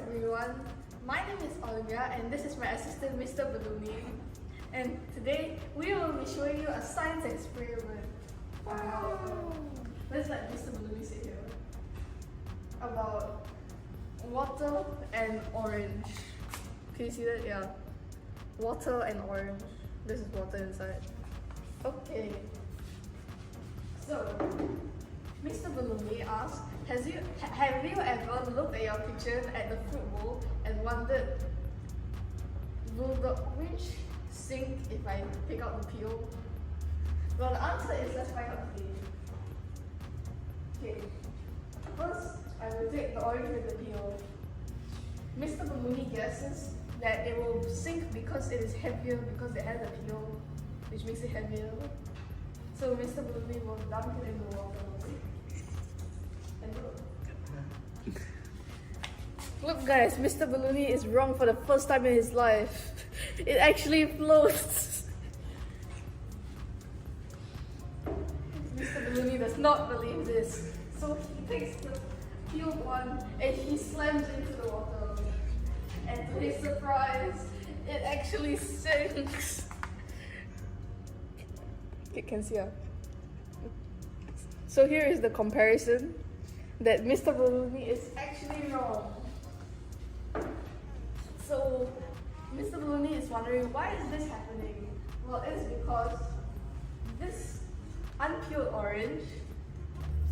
everyone, my name is Olivia and this is my assistant Mr Balloony, and today we will be showing you a science experiment. Wow! Let's let Mr Balloony sit here. About water and orange. Can you see that? Yeah. Water and orange. This is water inside. Okay. So, Mr Balloony asks, have you ever looked at your kitchen at the fruit bowl and wondered, will the orange sink if I pick out the peel? Well, the answer is, let's find out today. Okay, first I will take the orange with the peel. Mr Balloony guesses that it will sink because it is heavier because it has a peel, which makes it heavier. So Mr Balloony will dump it in the water. Look guys, Mr Balloony is wrong for the first time in his life. It actually floats. Mr Balloony does not believe this. So he takes the peeled one and he slams into the water. And to his surprise, it actually sinks. You can see her. So here is the comparison that Mr Balloony is actually wrong. So Mr Balloony is wondering, why is this happening? Well, it's because this unpeeled orange,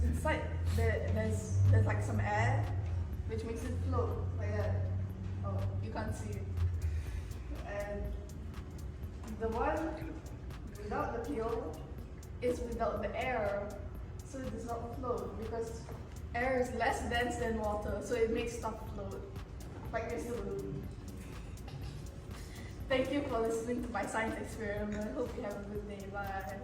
inside there's like some air which makes it float like that. Oh, you can't see it. And the one without the peel is without the air, so it does not float because air is less dense than water, so it makes stuff float, like Mr Balloony. Thank you for listening to my science experiment. Hope you have a good day. Bye.